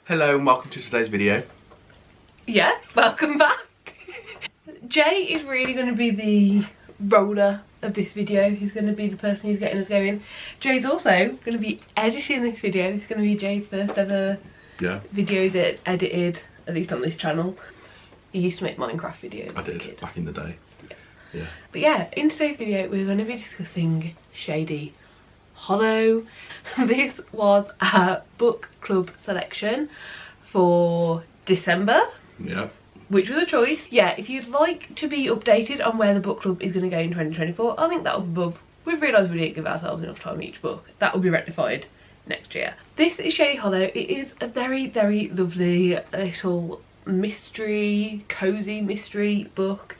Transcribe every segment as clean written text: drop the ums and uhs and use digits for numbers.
Hello and welcome to today's video. Yeah, welcome back. Jay is really going to be the roller of this video. He's going to be the person who's getting us going. Jay's also going to be editing this video. This is going to be Jay's first ever videos edited, at least on this channel. He used to make Minecraft videos. I did, back in the day. Yeah. But yeah, in today's video we're going to be discussing Shady Hollow. This was our book club selection for December. Yeah. Which was a choice. Yeah, if you'd like to be updated on where the book club is going to go in 2024, I think that'll be above. We've realised we didn't give ourselves enough time each book. That will be rectified next year. This is Shady Hollow. It is a very, very lovely little mystery, cosy mystery book.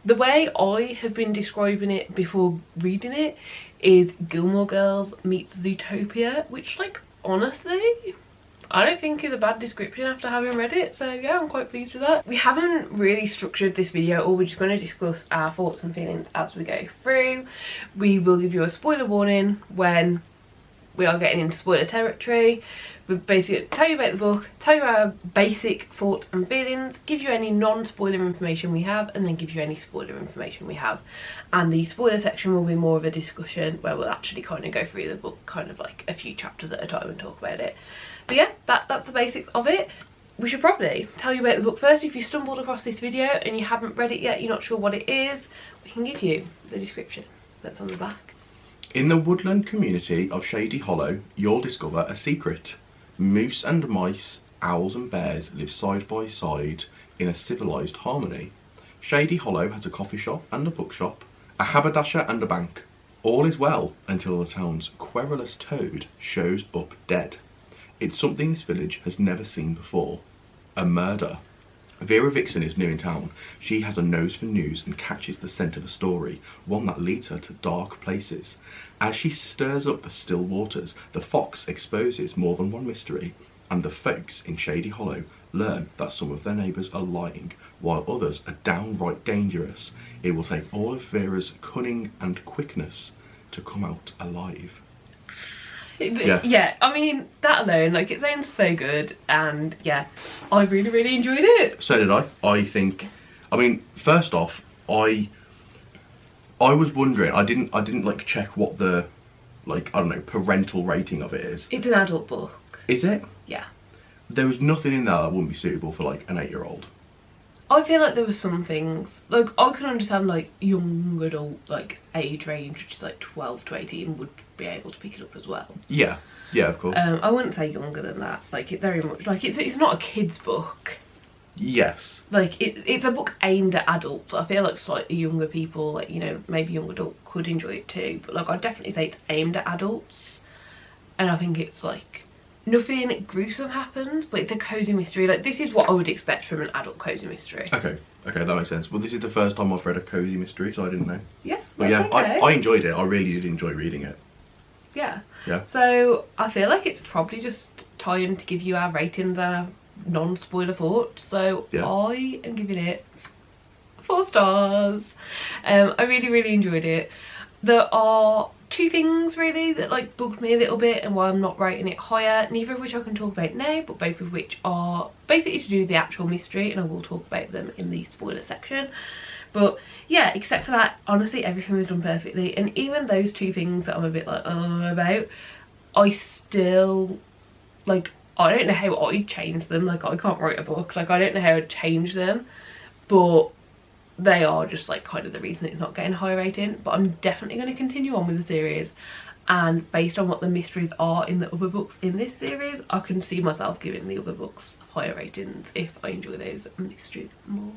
The way I have been describing it before reading it is Gilmore Girls meets Zootopia, which, like, honestly, I don't think is a bad description after having read it, so yeah, I'm quite pleased with that. We haven't really structured this video, or we're just going to discuss our thoughts and feelings as we go through. We will give you a spoiler warning when we are getting into spoiler territory. We basically tell you about the book, tell you our basic thoughts and feelings, give you any non-spoiler information we have, and then give you any spoiler information we have. And the spoiler section will be more of a discussion where we'll actually kind of go through the book kind of like a few chapters at a time and talk about it. But yeah, that's the basics of it. We should probably tell you about the book first. If you stumbled across this video and you haven't read it yet, you're not sure what it is, we can give you the description that's on the back. In the woodland community of Shady Hollow, you'll discover a secret. Moose and mice, owls and bears live side by side in a civilised harmony. Shady Hollow has a coffee shop and a bookshop, a haberdasher and a bank. All is well until the town's querulous toad shows up dead. It's something this village has never seen before. A murder. Vera Vixen is new in town. She has a nose for news and catches the scent of a story, one that leads her to dark places. As she stirs up the still waters, the fox exposes more than one mystery, and the folks in Shady Hollow learn that some of their neighbours are lying, while others are downright dangerous. It will take all of Vera's cunning and quickness to come out alive. Yeah, I mean, that alone, like, it sounds so good, and yeah, I really, really enjoyed it. So did I. I think, I mean, first off, I was wondering, I didn't like check what the, like, I don't know, parental rating of it is. It's an adult book. Is it? Yeah. There was nothing in there that wouldn't be suitable for like an 8-year-old. I feel like there were some things, like, I can understand like young adult, like, age range, which is like 12 to 18 would be able to pick it up as well. Yeah, of course. I wouldn't say younger than that. Like, it very much, like, it's not a kid's book. Yes. Like, it's a book aimed at adults. I feel like slightly younger people, like, you know, maybe young adult could enjoy it too, but like, I'd definitely say it's aimed at adults. And I think it's like, nothing gruesome happens, but it's a cozy mystery. Like, this is what I would expect from an adult cozy mystery. Okay, that makes sense. Well, this is the first time I've read a cozy mystery, so I didn't know. Yeah. But yeah, okay. I enjoyed it. I really did enjoy reading it. Yeah. Yeah. So I feel like it's probably just time to give you our ratings, our non-spoiler thoughts. So yeah. I am giving it 4 stars. I really, really enjoyed it. There are 2 things really that like bugged me a little bit and why I'm not rating it higher, neither of which I can talk about now, but both of which are basically to do with the actual mystery, and I will talk about them in the spoiler section. But yeah, except for that, honestly everything was done perfectly, and even those 2 things that I'm a bit like about, I still, like, I don't know how I'd change them. Like, I can't write a book, like, I don't know how I'd change them, but they are just like kind of the reason it's not getting a high rating. But I'm definitely going to continue on with the series, and based on what the mysteries are in the other books in this series, I can see myself giving the other books higher ratings if I enjoy those mysteries more.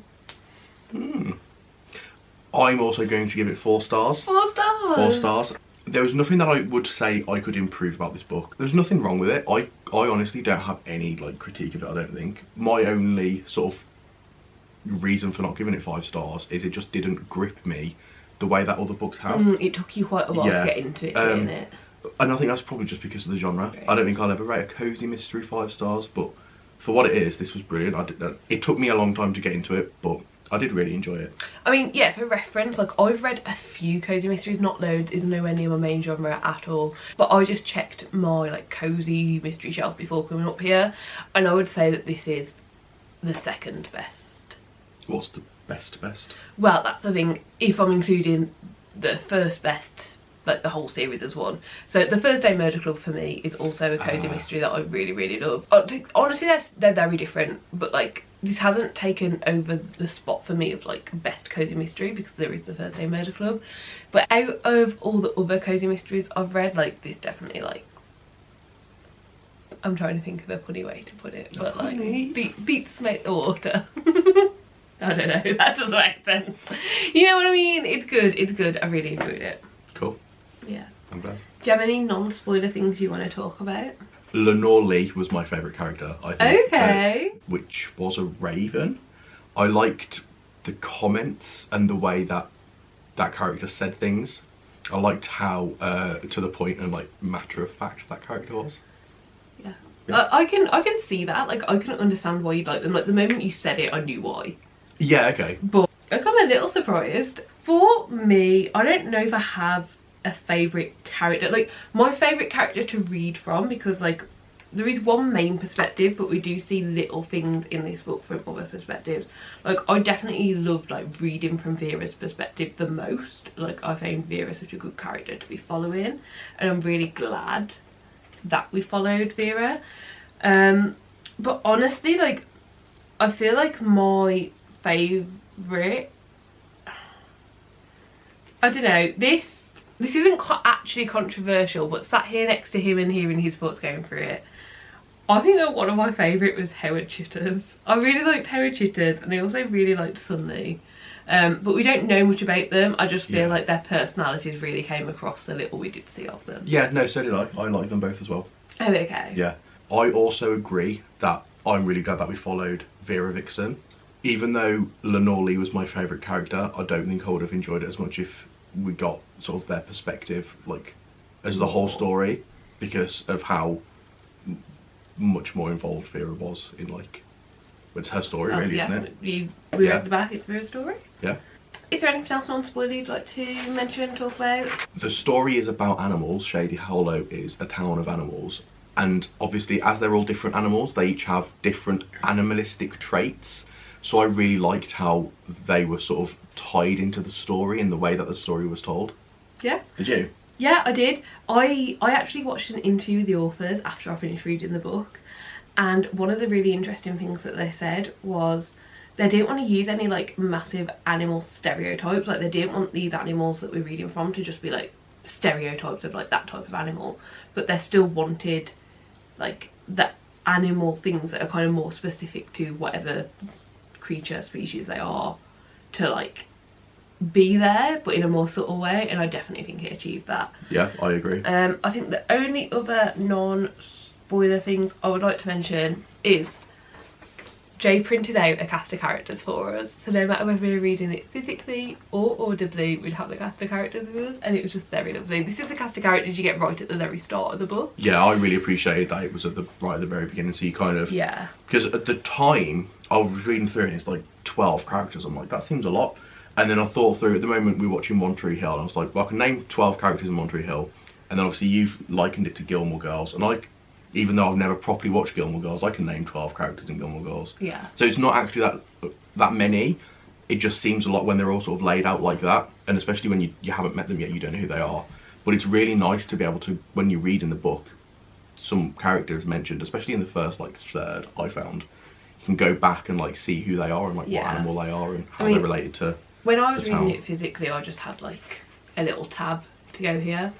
I'm also going to give it 4 stars. 4 stars? 4 stars. There was nothing that I would say I could improve about this book. There's nothing wrong with it. I honestly don't have any like critique of it, I don't think. My only sort of reason for not giving it 5 stars is it just didn't grip me the way that other books have. It took you quite a while to get into it, didn't it? And I think that's probably just because of the genre. Right. I don't think I'll ever rate a cozy mystery 5 stars, but for what it is, this was brilliant. It took me a long time to get into it, but I did really enjoy it. I mean, yeah, for reference, like I've read a few cozy mysteries, not loads, is nowhere near my main genre at all, but I just checked my like cozy mystery shelf before coming up here, and I would say that this is the second best. What's the best? Well, that's the thing, if I'm including the first best, like the whole series as one. So the Thursday Murder Club for me is also a cozy mystery that I really, really love. Honestly, they're very different, but like this hasn't taken over the spot for me of like best cozy mystery because there is the Thursday Murder Club. But out of all the other cozy mysteries I've read, like this definitely like, I'm trying to think of a funny way to put it, but like beats make the water. I don't know, that doesn't make sense. You know what I mean? It's good, I really enjoyed it. Cool. Yeah. I'm glad. Do you have any non-spoiler things you want to talk about? Lenore Lee was my favourite character, I think. Okay. Which was a raven. I liked the comments and the way that that character said things. I liked how to the point and like matter of fact that character was. Yeah. I can see that. Like I can understand why you'd like them. Like the moment you said it, I knew why. Yeah, okay. But like, I'm a little surprised. For me, I don't know if I have a favourite character. Like my favourite character to read from, because like there is one main perspective, but we do see little things in this book from other perspectives. Like I definitely loved like reading from Vera's perspective the most. Like I found Vera such a good character to be following, and I'm really glad that we followed Vera. But honestly, like I feel like my favourite, I don't know, this isn't actually controversial, but sat here next to him and hearing his thoughts going through it, I think that one of my favourite was Howard Chitters. I really liked Howard Chitters, and I also really liked Sunny. But we don't know much about them. I just feel like their personalities really came across the little we did see of them. Yeah, no, so did I. I like them both as well. Oh, okay. Yeah. I also agree that I'm really glad that we followed Vera Vixen. Even though Lenore Lee was my favourite character, I don't think I would have enjoyed it as much if we got sort of their perspective, like, as the whole story, because of how much more involved Vera was in, like, it's her story, really, isn't it? We read the back, it's Vera's story. Yeah. Is there anything else non-spoiler you'd like to mention, talk about? The story is about animals. Shady Hollow is a town of animals. And obviously, as they're all different animals, they each have different animalistic traits. So I really liked how they were sort of tied into the story in the way that the story was told. Yeah. Did you? Yeah, I did. I actually watched an interview with the authors after I finished reading the book. And one of the really interesting things that they said was they didn't want to use any like massive animal stereotypes. Like they didn't want these animals that we're reading from to just be like stereotypes of like that type of animal. But they still wanted like the animal things that are kind of more specific to whatever creature species they are to like be there, but in a more subtle way, and I definitely think it achieved that. Yeah, I agree. I think the only other non-spoiler things I would like to mention is Jay printed out a cast of characters for us, so no matter whether we were reading it physically or audibly, we'd have the cast of characters with us, and it was just very lovely. This is a cast of characters you get right at the very start of the book. Yeah, I really appreciated that it was right at the very beginning, so you kind of... Yeah. Because at the time, I was reading through it and it's like 12 characters. I'm like, that seems a lot. And then I thought through, at the moment we were watching One Tree Hill, and I was like, well, I can name 12 characters in One Tree Hill. And then obviously you've likened it to Gilmore Girls, and like, even though I've never properly watched Gilmore Girls, I can name 12 characters in Gilmore Girls. Yeah. So it's not actually that many. It just seems a lot when they're all sort of laid out like that. And especially when you haven't met them yet, you don't know who they are. But it's really nice to be able to, when you read in the book, some characters mentioned, especially in the first like third, I found, you can go back and like see who they are and like what animal they are and how they're related to. When I was reading it physically, I just had like a little tab to go here.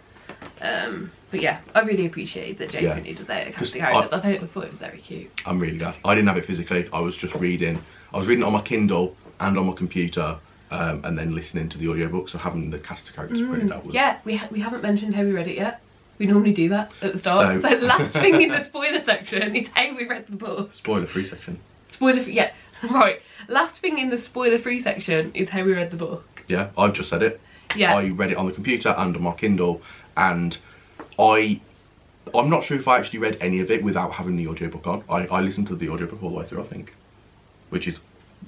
But yeah, I really appreciate that Jay printed us out a cast of characters. I thought it was very cute. I'm really glad. I didn't have it physically. I was just reading. I was reading it on my Kindle and on my computer, and then listening to the audiobook. So having the cast of characters printed out was... Yeah, we haven't mentioned how we read it yet. We normally do that at the start. So last thing in the spoiler section is how we read the book. Spoiler-free section. Spoiler-free, yeah. Right. Last thing in the spoiler-free section is how we read the book. Yeah, I've just said it. Yeah. I read it on the computer and on my Kindle, and I'm not sure if I actually read any of it without having the audiobook on. I listened to the audiobook all the way through, I think, which is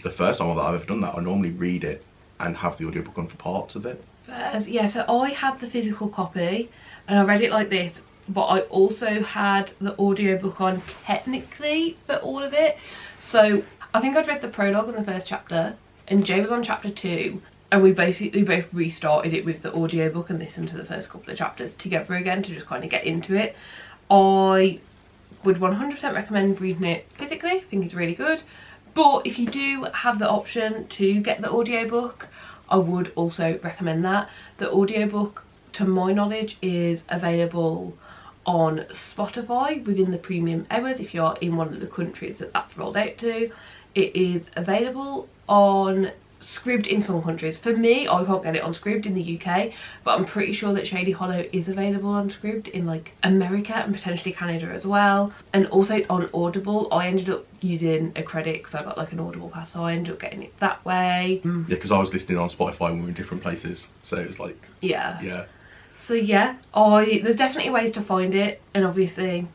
the first time that I've ever done that. I normally read it and have the audiobook on for parts of it. Yeah, so I had the physical copy and I read it like this, but I also had the audiobook on technically for all of it. So I think I'd read the prologue in the first chapter and Jay was on chapter 2, and we both restarted it with the audiobook and listened to the first couple of chapters together again to just kind of get into it. I would 100% recommend reading it physically. I think it's really good. But if you do have the option to get the audiobook, I would also recommend that. The audiobook, to my knowledge, is available on Spotify within the premium hours if you're in one of the countries that that's rolled out to. It is available on Scribd in some countries. For me, I can't get it on Scribd in the UK, but I'm pretty sure that Shady Hollow is available on Scribd in like America and potentially Canada as well. And also it's on Audible. I ended up using a credit because I got like an Audible pass, so I ended up getting it that way. Yeah, because I was listening on Spotify when we were in different places, so it was like, yeah. So yeah, there's definitely ways to find it, and obviously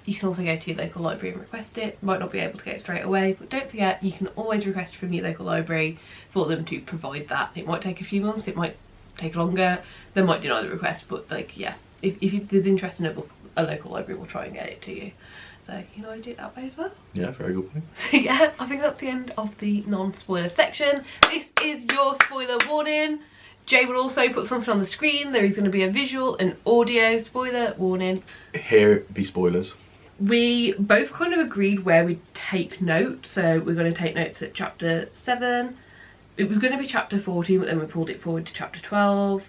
you can also go to your local library and request it. Might not be able to get it straight away, but don't forget you can always request from your local library for them to provide that. It might take a few months, it might take longer, they might deny the request, but like, yeah, if there's interest in a book, a local library will try and get it to you. So you know, I do it that way as well. Yeah, very good point. So yeah, I think that's the end of the non-spoiler section. This is your spoiler warning. Jay will also put something on the screen. There is going to be a visual and audio spoiler warning. Here be spoilers. We both kind of agreed where we'd take notes, so we're going to take notes at chapter 7. It was going to be chapter 14, but then we pulled it forward to chapter 12,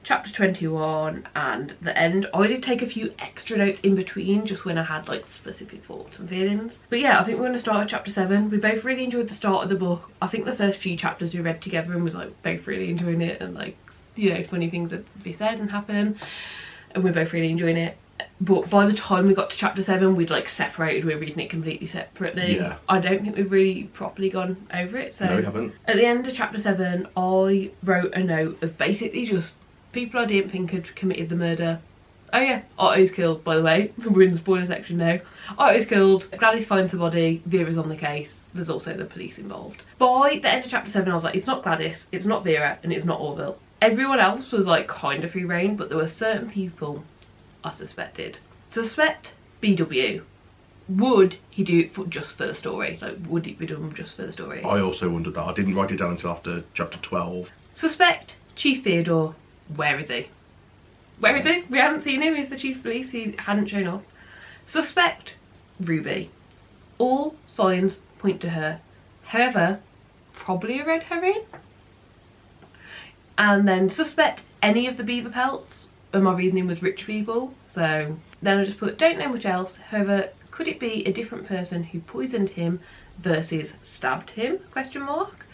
chapter 21, and the end. I did take a few extra notes in between, just when I had like specific thoughts and feelings. But yeah, I think we're going to start at chapter 7. We both really enjoyed the start of the book. I think the first few chapters we read together and was like both really enjoying it, and like, you know, funny things that be said and happen, and we're both really enjoying it. But by the time we got to chapter 7, we'd like separated. We were reading it completely separately. Yeah. I don't think we've really properly gone over it. So no, we haven't. At the end of chapter 7, I wrote a note of basically just people I didn't think had committed the murder. Oh yeah, Otto's killed, by the way. We're in the spoiler section now. Otto's killed, Gladys finds the body, Vera's on the case, there's also the police involved. By the end of chapter 7, I was like, it's not Gladys, it's not Vera, and it's not Orville. Everyone else was like kind of free rein, but there were certain people I suspected. Suspect BW. Would he do it just for the story? Like, would it be done just for the story? I also wondered that. I didn't write it down until after chapter 12. Suspect Chief Theodore. Where is he? Where is he? We haven't seen him. He's the chief of police. He hadn't shown up. Suspect Ruby. All signs point to her. However, probably a red herring. And then suspect any of the beaver pelts. And my reasoning was rich people. So then I just put, don't know much else. However, could it be a different person who poisoned him versus stabbed him? Question mark.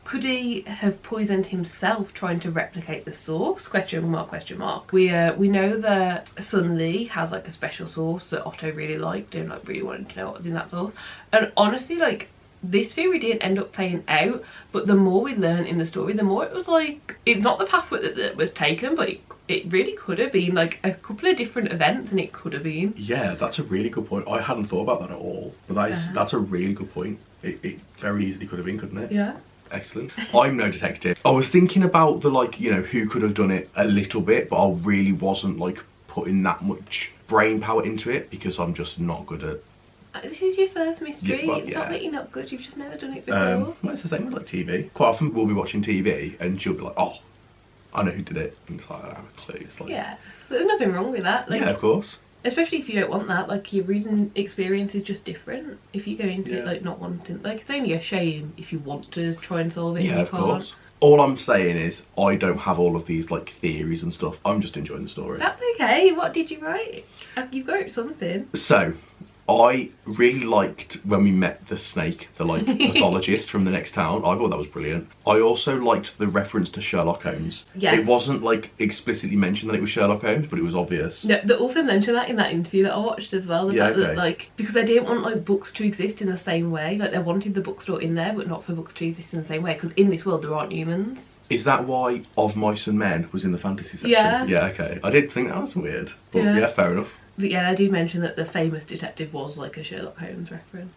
Could he have poisoned himself trying to replicate the sauce? Question mark, question mark. We know that Sun Lee has like a special sauce that Otto really liked and like really wanted to know what was in that sauce. And honestly, like, this theory didn't end up playing out, but the more we learn in the story, the more it was like, it's not the path that was taken, but it really could have been like a couple of different events, and it could have been. Yeah, that's a really good point. I hadn't thought about that at all, but that's a really good point. It very easily could have been, couldn't it? Yeah. Excellent. I'm no detective. I was thinking about the, like, you know, who could have done it a little bit, but I really wasn't like putting that much brain power into it because I'm just not good at. This is your first mystery. Yeah, well, it's yeah. not that you're not good, you've just never done it before. Well, it's the same with like TV. Quite often we'll be watching TV and she'll be like, oh, I know who did it. And it's like, I don't have a clue. It's like, yeah, but there's nothing wrong with that. Like, yeah, of course. Especially if you don't want that, like, your reading experience is just different. If you go into it like not wanting, like, it's only a shame if you want to try and solve it and you can't. Course. All I'm saying is I don't have all of these like theories and stuff. I'm just enjoying the story. That's okay. What did you write? You wrote something. So I really liked when we met the snake, the like pathologist from the next town. I thought that was brilliant. I also liked the reference to Sherlock Holmes. Yeah. It wasn't like explicitly mentioned that it was Sherlock Holmes, but it was obvious. No, the authors mentioned that in that interview that I watched as well. The fact that, like, because they didn't want like books to exist in the same way. Like, they wanted the bookstore in there, but not for books to exist in the same way. Because in this world there aren't humans. Is that why Of Mice and Men was in the fantasy section? Yeah. Yeah, okay. I did think that was weird. But yeah, fair enough. But yeah, I did mention that the famous detective was like a Sherlock Holmes reference.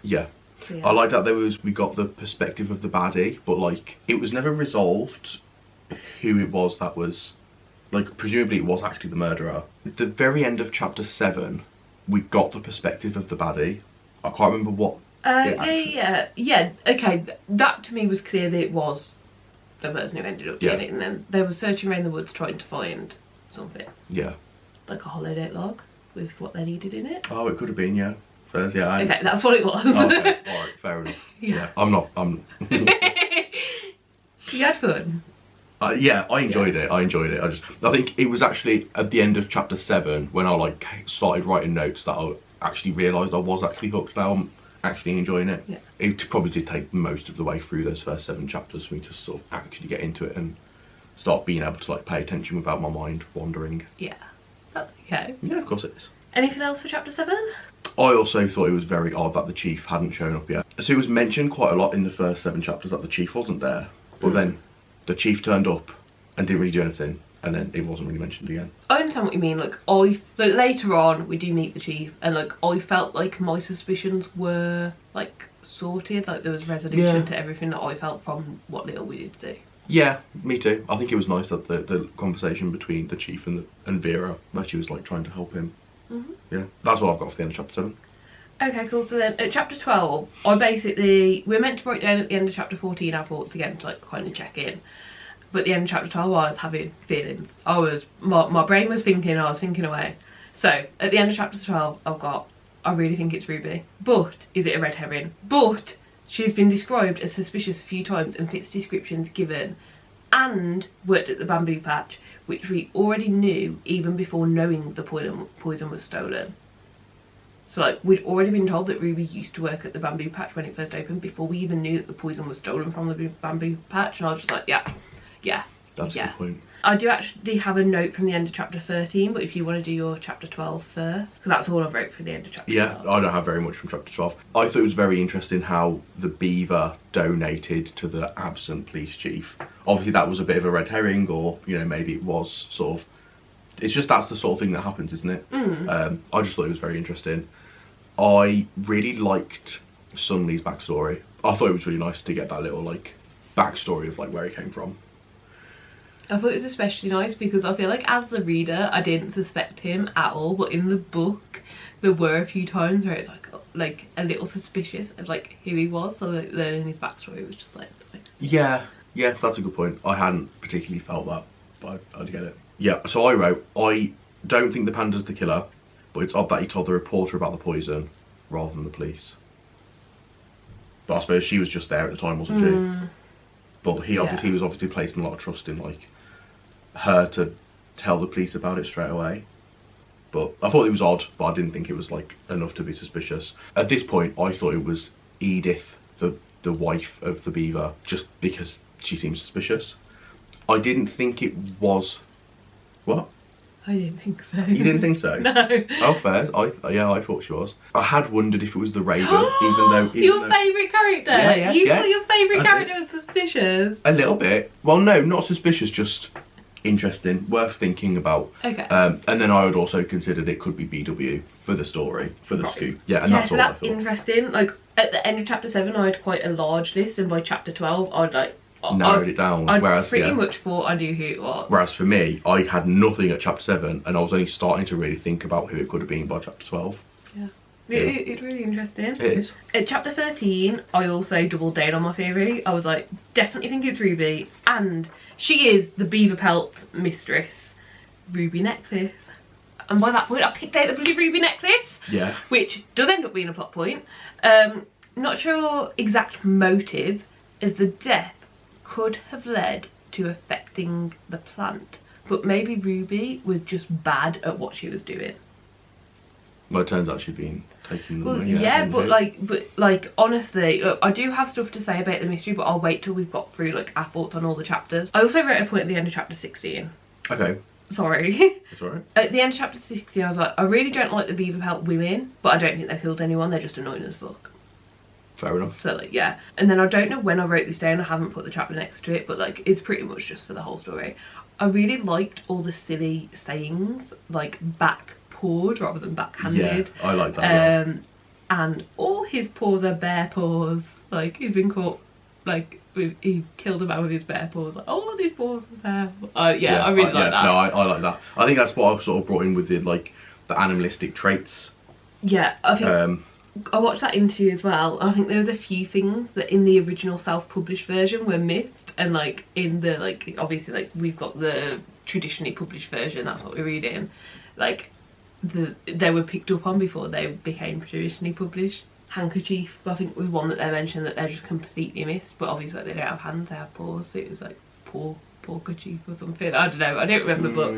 Yeah. Yeah. I like that we got the perspective of the baddie, but like it was never resolved who it was that was, like, presumably it was actually the murderer. At the very end of chapter 7, we got the perspective of the baddie. I can't remember what. Yeah. Okay, that to me was clear that it was the person who ended up being it, and then they were searching around the woods trying to find something. Yeah. Like a holiday log with what they needed in it. Oh, it could have been, yeah. First, yeah. Okay, that's what it was. Okay, alright, fair enough. Yeah. I'm. You had fun. Yeah, I enjoyed it. I think it was actually at the end of chapter 7 when I like started writing notes that I actually realised I was actually hooked. Now I'm actually enjoying it. Yeah. It probably did take most of the way through those first 7 chapters for me to sort of actually get into it and start being able to like pay attention without my mind wandering. Yeah, that's okay. Yeah, of course it is. Anything else for chapter 7? I also thought it was very odd that the chief hadn't shown up yet. So it was mentioned quite a lot in the first 7 chapters that the chief wasn't there, but then the chief turned up and didn't really do anything, and then it wasn't really mentioned again. I understand what you mean. Like later on we do meet the chief, and like I felt like my suspicions were like sorted, like there was resolution to everything that I felt from what little we did see. Yeah, me too. I think it was nice that the conversation between the chief and Vera, where she was like trying to help him. Yeah, that's what I've got for the end of chapter 7. Okay, cool. So then at chapter 12, we're meant to write down at the end of chapter 14 our thoughts again to like kind of check in. But at the end of chapter 12 I was having feelings. My brain was thinking, I was thinking away. So at the end of chapter 12 I've got, I really think it's Ruby. But is it a red herring? But she's been described as suspicious a few times and fits descriptions given, and worked at the bamboo patch, which we already knew even before knowing the poison was stolen. So like we'd already been told that Ruby used to work at the bamboo patch when it first opened before we even knew that the poison was stolen from the bamboo patch, and I was just like, yeah. That's a good point. I do actually have a note from the end of chapter 13, but if you want to do your chapter 12 first, because that's all I've wrote for the end of chapter 12. Yeah, I don't have very much from chapter 12. I thought it was very interesting how the beaver donated to the absent police chief. Obviously that was a bit of a red herring, or, you know, maybe it was sort of, it's just that's the sort of thing that happens, isn't it? I just thought it was very interesting. I really liked Sunli's backstory. I thought it was really nice to get that little like backstory of like where he came from. I thought it was especially nice because I feel like as the reader I didn't suspect him at all, but in the book there were a few times where it's like a little suspicious of like who he was, so like, learning his backstory was just like nice. Yeah, that's a good point. I hadn't particularly felt that, but I'd get it. Yeah, so I wrote, I don't think the panda's the killer, but it's odd that he told the reporter about the poison rather than the police. But I suppose she was just there at the time, wasn't she? But he was obviously placing a lot of trust in like her to tell the police about it straight away. But I thought it was odd, but I didn't think it was like enough to be suspicious. At this point, I thought it was Edith, the wife of the beaver, just because she seemed suspicious. I didn't think it was. What? I didn't think so. You didn't think so? No. Oh, fair. I thought she was. I had wondered if it was the raven, even though your favourite character. Yeah, you thought your favourite character was suspicious. A little bit. Well, no, not suspicious. Just interesting, worth thinking about. Okay. And then I would also considered it could be BW for the story, for the scoop. Yeah, and that's so all I that's thought. interesting. Like at the end of chapter 7, I had quite a large list, and by chapter 12, I'd like narrowed it down. I pretty much thought I knew who it was. Whereas for me, I had nothing at chapter 7, and I was only starting to really think about who it could have been by chapter 12. Yeah. It's really interesting. It is. At chapter 13, I also doubled down on my theory. I was like, definitely think it's Ruby, and she is the beaver pelt mistress, Ruby necklace. And by that point, I picked out the bloody ruby necklace. Yeah. Which does end up being a plot point. Not sure exact motive, as the death could have led to affecting the plant, but maybe Ruby was just bad at what she was doing. Well, it turns out she'd been taking them. Well, yeah, but like honestly, look, I do have stuff to say about the mystery, but I'll wait till we've got through like our thoughts on all the chapters. I also wrote a point at the end of chapter 16. Okay. Sorry. That's alright. At the end of chapter 16, I was like, I really don't like the beaver pelt women, but I don't think they killed anyone. They're just annoying as fuck. Fair enough. So like, yeah. And then I don't know when I wrote this down. I haven't put the chapter next to it, but like, it's pretty much just for the whole story. I really liked all the silly sayings, like back-pawed rather than backhanded. Yeah, I like that. and all his paws are bare paws. Like, he's been caught, like, he killed a man with his bare paws. Like, all of his paws are bare. Yeah, I really like that. No, I like that. I think that's what I sort of brought in with the, like, the animalistic traits. Yeah, I think I watched that interview as well. I think there was a few things that in the original self-published version were missed, and like in the, like, obviously, like, we've got the traditionally published version, that's what we're reading, like they were picked up on before they became traditionally published. Handkerchief, I think, was one that they mentioned that they're just completely missed, but obviously, like, they don't have hands, they have paws, so it was like paw kerchief or something. I don't know, I don't remember, but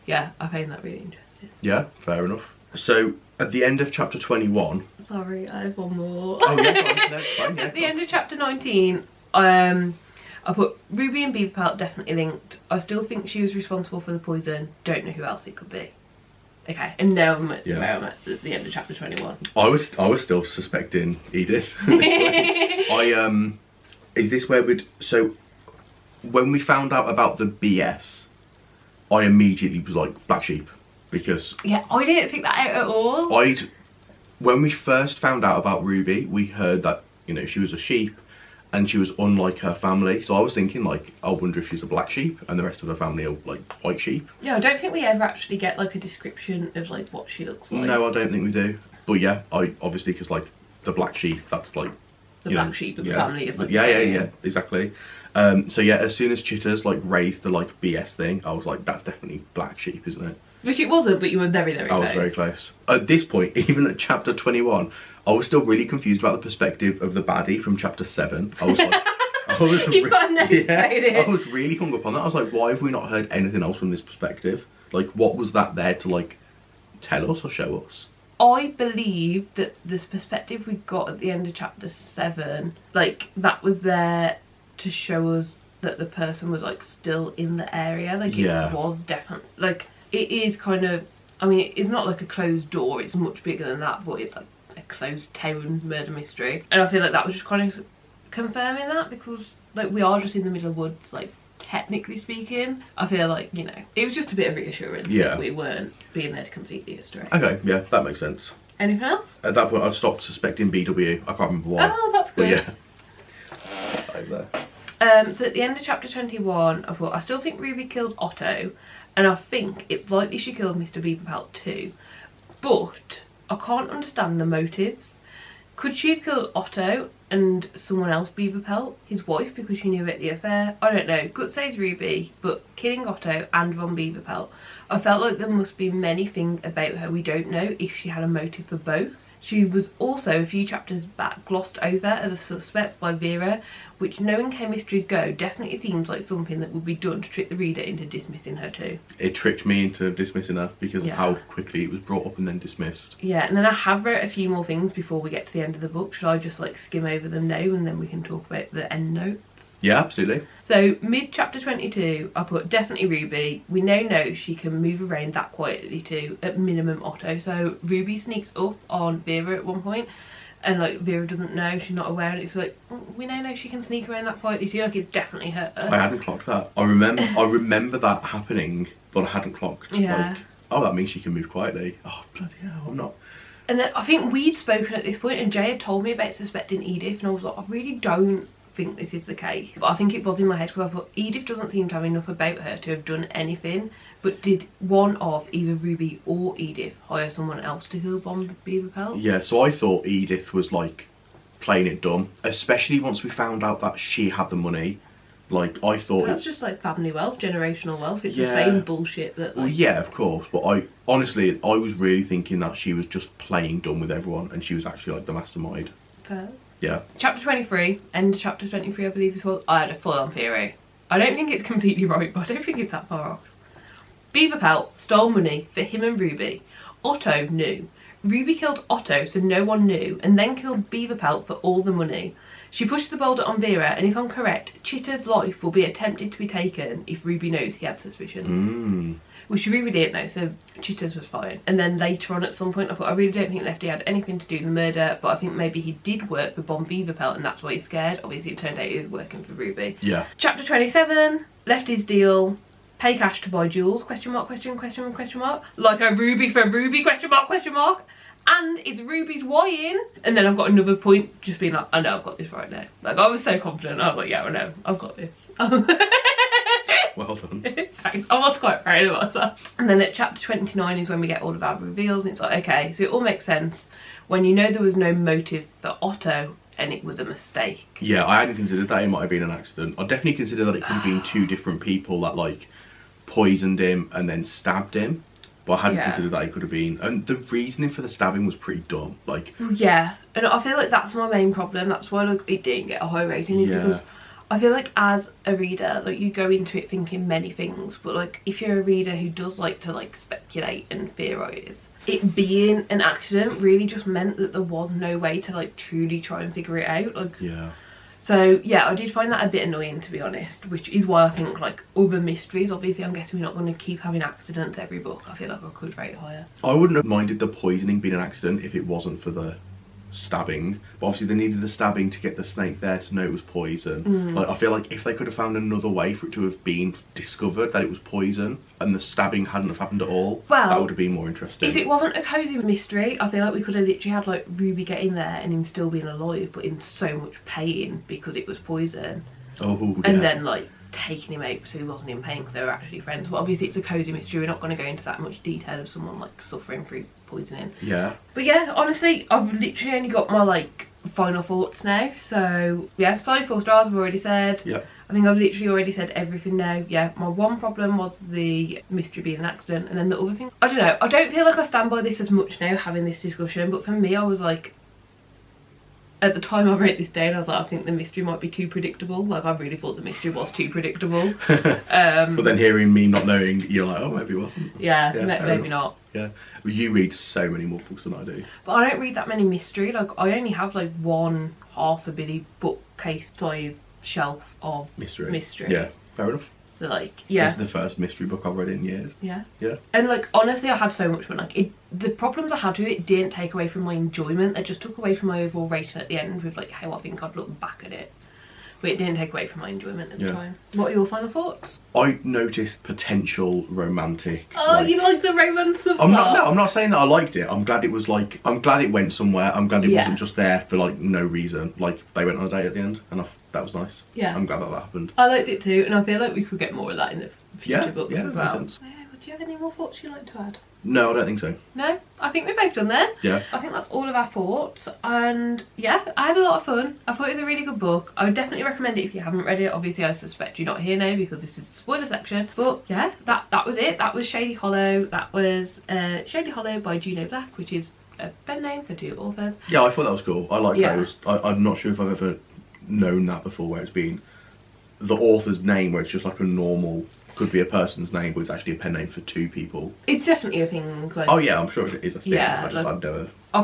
yeah, I found that really interesting. Yeah, fair enough. So at the end of chapter 21... Sorry, I have one more. Oh yeah, go on. That's fine. Yeah, at the end of chapter 19, I put Ruby and Beaverpelt definitely linked. I still think she was responsible for the poison. Don't know who else it could be. Okay, and now I'm at the end of chapter 21. I was still suspecting Edith. Is this where we'd... So when we found out about the BS, I immediately was like, black sheep. Because yeah, I didn't think that out at all. When we first found out about Ruby, we heard that, you know, she was a sheep and she was unlike her family. So I was thinking, like, I wonder if she's a black sheep and the rest of her family are, like, white sheep. Yeah, I don't think we ever actually get, like, a description of, like, what she looks like. No, I don't think we do. But yeah, obviously, because, like, the black sheep, that's, like... The black sheep of the family is, like... Yeah, exactly. So yeah, as soon as Chitters, like, raised the, like, BS thing, I was like, that's definitely black sheep, isn't it? Which it wasn't, but you were very, very close. I was very close. At this point, even at chapter 21, I was still really confused about the perspective of the baddie from chapter 7. I was like... You've got a nose I was really hung up on that. I was like, why have we not heard anything else from this perspective? Like, what was that there to, like, tell us or show us? I believe that this perspective we got at the end of chapter 7, like, that was there to show us that the person was, like, still in the area. Like, it was definitely... Like, it is kind of... I mean, it's not like a closed door. It's much bigger than that, but it's, like, a closed town murder mystery. And I feel like that was just kind of confirming that, because, like, we are just in the middle of woods, like, technically speaking. I feel like, you know, it was just a bit of reassurance that we weren't being led completely astray. Okay, yeah, that makes sense. Anything else? At that point, I stopped suspecting BW. I can't remember why. Oh, that's good. But yeah. Over there. So at the end of chapter 21, I thought, I still think Ruby killed Otto, and I think it's likely she killed Mr. Beaverpelt too, but I can't understand the motives. Could she have killed Otto and someone else Beaverpelt, his wife, because she knew about the affair? I don't know. Gut says Ruby, but killing Otto and Von Beaverpelt, I felt like there must be many things about her we don't know if she had a motive for both. She was also, a few chapters back, glossed over as a suspect by Vera, which, knowing how mysteries go, definitely seems like something that would be done to trick the reader into dismissing her too. It tricked me into dismissing her because of how quickly it was brought up and then dismissed. Yeah, and then I have wrote a few more things before we get to the end of the book. Should I just, like, skim over them now and then we can talk about the end notes? Yeah, absolutely. So, mid-chapter 22, I put definitely Ruby. We now know she can move around that quietly too, at minimum Otto. So, Ruby sneaks up on Vera at one point, and, like, Vera doesn't know, she's not aware, and it's like, we now know she can sneak around that quietly too, like, it's definitely her. I hadn't clocked that. I remember that happening, but I hadn't clocked. Yeah. Like, oh, that means she can move quietly. Oh, bloody hell, I'm not... And then, I think we'd spoken at this point, and Jay had told me about suspecting Edith, and I was like, I really don't think this is the case, but I think it was in my head because I thought Edith doesn't seem to have enough about her to have done anything. But did one of either Ruby or Edith hire someone else to kill Von Beaverpelt? Yeah, so I thought Edith was, like, playing it dumb, especially once we found out that she had the money. Like, I thought... That's just, like, family wealth, generational wealth. It's the same bullshit that, like... Well, yeah, of course, but I was really thinking that she was just playing dumb with everyone and she was actually, like, the mastermind. Pairs. Yeah. Chapter 23, end of chapter 23, I believe this was. I had a full-on theory. I don't think it's completely right, but I don't think it's that far off. Beaverpelt stole money for him and Ruby. Otto knew. Ruby killed Otto so no one knew, and then killed Beaverpelt for all the money. She pushed the boulder on Vera, and if I'm correct, Chitter's life will be attempted to be taken if Ruby knows he had suspicions. Which Ruby didn't know, so Chitter's was fine. And then later on at some point I thought, I really don't think Lefty had anything to do with the murder, but I think maybe he did work for Von Beaverpelt and that's why he's scared. Obviously it turned out he was working for Ruby. Yeah. Chapter 27, Lefty's deal. Pay cash to buy jewels, question mark, question mark. Like a ruby for Ruby, question mark. And it's Ruby's Y-in. And then I've got another point just being like, I know I've got this right now. Like, I was so confident. I was like, yeah, I know, I've got this. Well done. Thanks. I was quite proud of myself. And then at chapter 29 is when we get all of our reveals, and it's like, okay, so it all makes sense when you know there was no motive for Otto and it was a mistake. Yeah, I hadn't considered that it might have been an accident. I definitely considered that it could have been two different people that like poisoned him and then stabbed him. But I hadn't considered that it could have been, and the reasoning for the stabbing was pretty dumb. Like, yeah, and I feel like that's my main problem. That's why like it didn't get a high rating, because I feel like as a reader, like, you go into it thinking many things, but like if you're a reader who does like to like speculate and theorize, it being an accident really just meant that there was no way to like truly try and figure it out. Like, so yeah, I did find that a bit annoying, to be honest, which is why I think like other mysteries, obviously I'm guessing we're not going to keep having accidents every book. I feel like I could rate higher. I wouldn't have minded the poisoning being an accident if it wasn't for the stabbing, but obviously they needed the stabbing to get the snake there to know it was poison. Like, I feel like if they could have found another way for it to have been discovered that it was poison and the stabbing hadn't have happened at all, well, that would have been more interesting. If it wasn't a cozy mystery, I feel like we could have literally had like Ruby getting there and him still being alive but in so much pain because it was poison. And then like taking him out so he wasn't in pain because they were actually friends. But obviously it's a cozy mystery, we're not going to go into that much detail of someone like suffering through poisoning. But yeah, honestly, I've literally only got my like final thoughts now. So yeah, solid 4 stars, I've already said. I think I've literally already said everything now. Yeah, my one problem was the mystery being an accident, and then the other thing, I don't know, I don't feel like I stand by this as much now having this discussion, but for me I was like, at the time I wrote this down, I was like, I think the mystery might be too predictable. Like, I really thought the mystery was too predictable. But then hearing me not knowing, you're like, oh, maybe it wasn't. Yeah, maybe not. Yeah, well, you read so many more books than I do. But I don't read that many mystery. Like, I only have like one half a billy bookcase size shelf of mystery. Yeah, fair enough. So like, yeah, this is the first mystery book I've read in years. Yeah. And like, honestly, I had so much fun. Like, the problems I had with it didn't take away from my enjoyment. It just took away from my overall rating at the end with like how I think I'd look back at it. But it didn't take away from my enjoyment at the time. What are your final thoughts? I noticed potential romantic. Oh, like, you like the romance of I'm not saying that I liked it. I'm glad it was like, I'm glad it went somewhere. I'm glad it wasn't just there for like no reason. Like, they went on a date at the end and that was nice. Yeah. I'm glad that happened. I liked it too, and I feel like we could get more of that in the future books as well. Do you have any more thoughts you'd like to add? No, I don't think so. No? I think we've both done then. Yeah. I think that's all of our thoughts, and yeah, I had a lot of fun. I thought it was a really good book. I would definitely recommend it if you haven't read it. Obviously, I suspect you're not here now because this is the spoiler section. But yeah, that was it. That was Shady Hollow. That was Shady Hollow by Juneau Black, which is a pen name for 2 authors. Yeah, I thought that was cool. I liked those. I'm not sure if I've ever known that before, where it's been the author's name, where it's just like a normal, could be a person's name, but it's actually a pen name for 2 people. It's definitely a thing. Like, oh yeah, I'm sure it is a thing. Yeah, I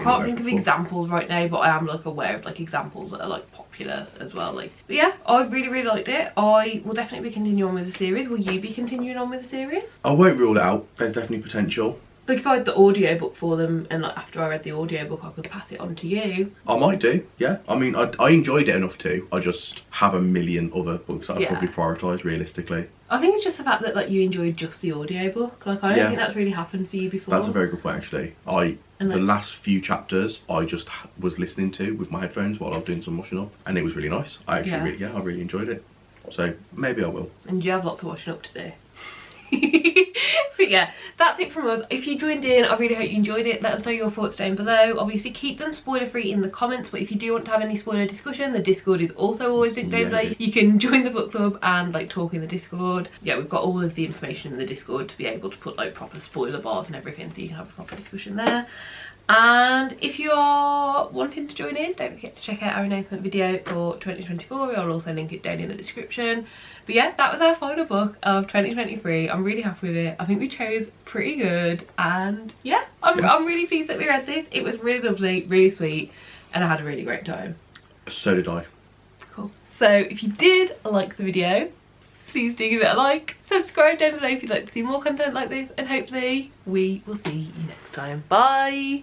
can't think of before. Examples right now, but I am like aware of like examples that are like popular as well. Like, but yeah, I really liked it. I will definitely be continuing on with the series. Will you be continuing on with the series? I won't rule it out. There's definitely potential. Like, if I had the audiobook for them and like after I read the audiobook I could pass it on to you. I might do, yeah. I mean, I enjoyed it enough to. I just have a million other books that I'd probably prioritise realistically. I think it's just the fact that like you enjoyed just the audiobook. Like, I don't think that's really happened for you before. That's a very good point, actually. The last few chapters I just was listening to with my headphones while I was doing some washing up, and it was really nice. I really enjoyed it. So maybe I will. And you have lots of washing up to do. But yeah, that's it from us. If you joined in, I really hope you enjoyed it. Let us know your thoughts down below. Obviously keep them spoiler free in the comments, but if you do want to have any spoiler discussion, the Discord is also always linked down below. You can join the book club and like talk in the Discord. Yeah, we've got all of the information in the Discord to be able to put like proper spoiler bars and everything, so you can have a proper discussion there. And if you are wanting to join in, don't forget to check out our announcement video for 2024. I'll also link it down in the description. But yeah, that was our final book of 2023. I'm really happy with it. I think we chose pretty good, and yeah, I'm really pleased that we read this. It was really lovely, really sweet, and I had a really great time. So did I. Cool. So if you did like the video, please do give it a like. Subscribe down below if you'd like to see more content like this, and hopefully we will see you next time. Bye!